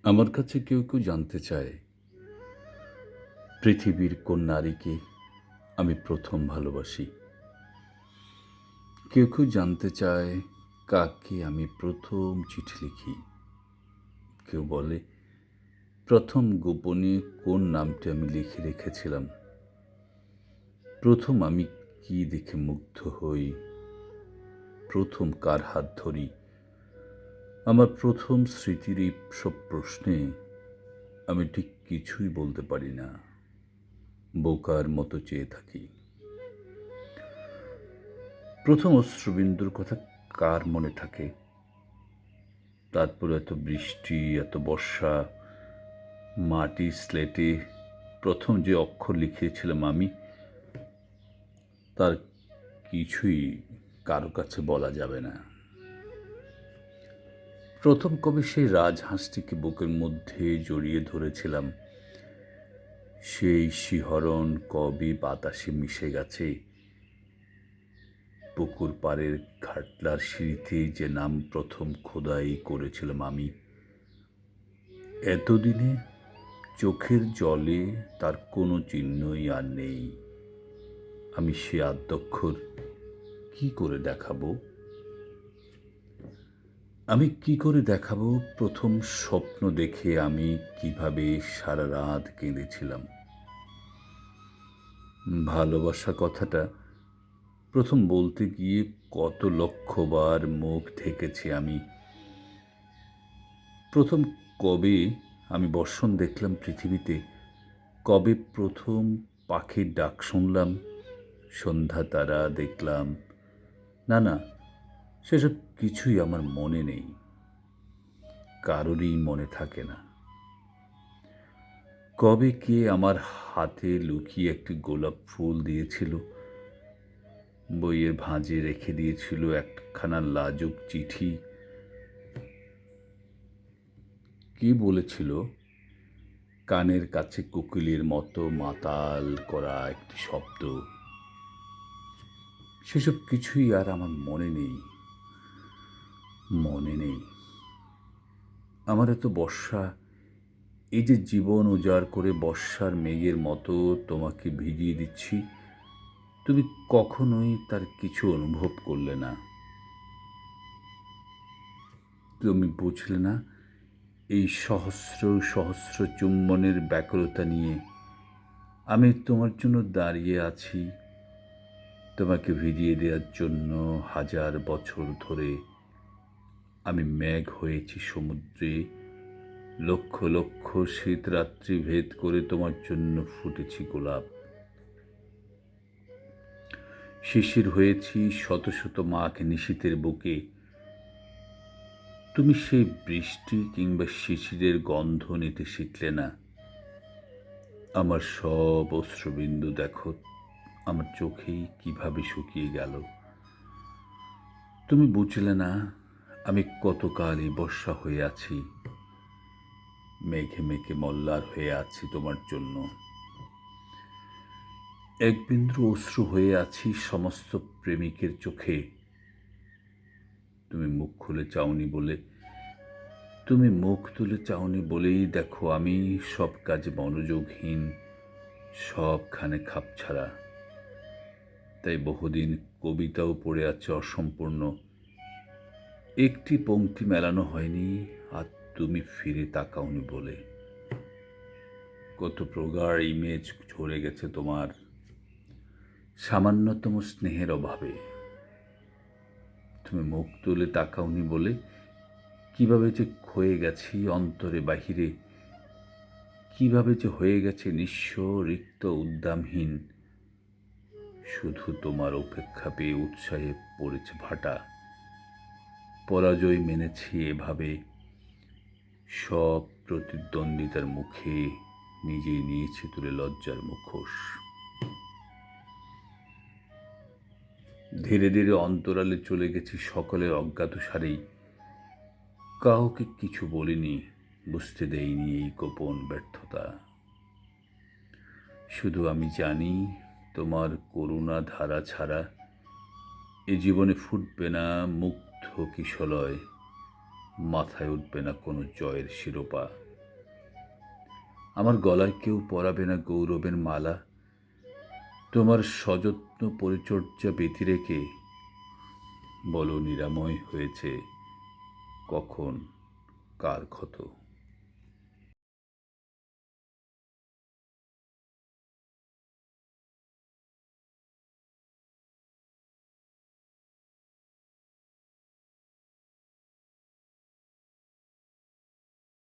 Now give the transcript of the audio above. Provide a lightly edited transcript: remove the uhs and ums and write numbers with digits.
আমার কাছে কেউ কেউ জানতে চায় পৃথিবীর কোন নারীকে আমি প্রথম ভালোবাসি। কেউ কেউ জানতে চায় কাকে আমি প্রথম চিঠি লিখি। কেউ বলে প্রথম গোপনে কোন নামটি আমি লিখে রেখেছিলাম। প্রথম আমি কি দেখে মুগ্ধ হই, প্রথম কার হাত ধরি। আমার প্রথম স্মৃতির এই সব প্রশ্নে আমি ঠিক কিছুই বলতে পারি না, বোকার মতো চেয়ে থাকি। প্রথম অশ্রুবিন্দুর কথা কার মনে থাকে? তারপর এত বৃষ্টি, এত বর্ষা, মাটি স্লেটে প্রথম যে অক্ষর লিখিয়েছিলাম আমি, তার কিছুই কারো কাছে বলা যাবে না। প্রথম কবে সেই রাজহাঁসটিকে বুকের মধ্যে জড়িয়ে ধরেছিলাম, সেই শিহরণ কবে বাতাসে মিশে গেছে। পুকুর পাড়ের ঘাটলার সিঁড়িতে যে নাম প্রথম খোদাই করেছিলাম আমি, এতদিনে চোখের জলে তার কোনো চিহ্নই আর নেই। আমি সে আদ্যক্ষর কি করে দেখাবো? আমি কি করে দেখাবো প্রথম স্বপ্ন দেখে আমি কিভাবে সারা রাত কেঁদেছিলাম? ভালোবাসা কথাটা প্রথম বলতে গিয়ে কত লক্ষবার মুখ ঢেকেছি আমি। প্রথম কবে আমি বর্ষণ দেখলাম পৃথিবীতে, কবে প্রথম পাখির ডাক শুনলাম, সন্ধ্যা তারা দেখলাম, না না, সেসব কিছুই আমার মনে নেই, কারোরই মনে থাকে না। কবে কে আমার হাতে লুকিয়ে একটি গোলাপ ফুল দিয়েছিল, বইয়ের ভাঁজে রেখে দিয়েছিল একখানা লাজুক চিঠি। কি বলেছিল কানের কাছে কোকিলের মতো মাতাল করা একটি শব্দ। সেসব কিছুই আর আমার মনে নেই, মনে নেই। আমার এত বর্ষা, এই যে জীবন উজাড় করে বর্ষার মেঘের মতো তোমাকে ভিজিয়ে দিচ্ছি, তুমি কখনোই তার কিছু অনুভব করলে না। তুমি বুঝলে না এই সহস্র সহস্র চুম্বনের ব্যাকুলতা নিয়ে আমি তোমার জন্য দাঁড়িয়ে আছি, তোমাকে ভিজিয়ে দেওয়ার জন্য। হাজার বছর ধরে আমি মেঘ হয়েছি সমুদ্রে, লক্ষ লক্ষ শীতরাত্রি ভেদ করে তোমার জন্য ফুটেছি গোলাপ। শিশির হয়েছি শত শত মাঘ নিশীথের বুকে, তুমি সেই বৃষ্টি কিংবা শিশিরের গন্ধ নিতে শিখলে না। আমার সব অশ্রুবিন্দু দেখো আমার চোখেই কিভাবে শুকিয়ে গেল। তুমি বুঝলে না আমি কতকাল এই বর্ষা হয়ে আছি, মেঘে মেঘে মল্লার হয়ে আছি তোমার জন্য। এক বিন্দু অশ্রু হয়ে আছি সমস্ত প্রেমিকের চোখে। তুমি মুখ খুলে চাওনি বলে, তুমি মুখ তুলে চাওনি বলেই দেখো আমি সব কাজে মনোযোগহীন, সবখানে খাপছাড়া। তাই বহুদিন কবিতাও পড়ে আছে অসম্পূর্ণ, একটি পংক্তি মেলানো হয়নি, আর তুমি ফিরে তাকাওনি বলে। কত প্রগাঢ় ইমেজ ঝরে গেছে তোমার সামান্যতম স্নেহের অভাবে। তুমি মুখ তুলে তাকাওনি বলে কিভাবে যে ক্ষয়ে গেছি অন্তরে বাহিরে, কিভাবে যে হয়ে গেছে নিঃস্ব, রিক্ত, উদ্দামহীন। শুধু তোমার উপেক্ষা পেয়ে উৎসাহে পড়েছে ভাটা। পরাজয় মেনেছি এভাবে, সব প্রতিদ্বন্দ্বিতার মুখে নিজেই নিয়েছি তুলে লজ্জার মুখোশ। ধীরে ধীরে অন্তরালে চলে গেছি সকলের অজ্ঞাতসারেই, কাউকে কিছু বলিনি, বুঝতে দেইনি এই গোপন ব্যর্থতা। শুধু আমি জানি তোমার করুণা ধারা ছাড়া এ জীবনে ফুটবে না মুগ্ধ কিশলয়, মাথায় উঠবে না কোনো জয়ের শিরোপা। আমার গলায় কেউ পরাবে না গৌরবের মালা। তোমার সযত্ন পরিচর্যা ব্যতি রেখে বলো নিরাময় হয়েছে কখন কার ক্ষত।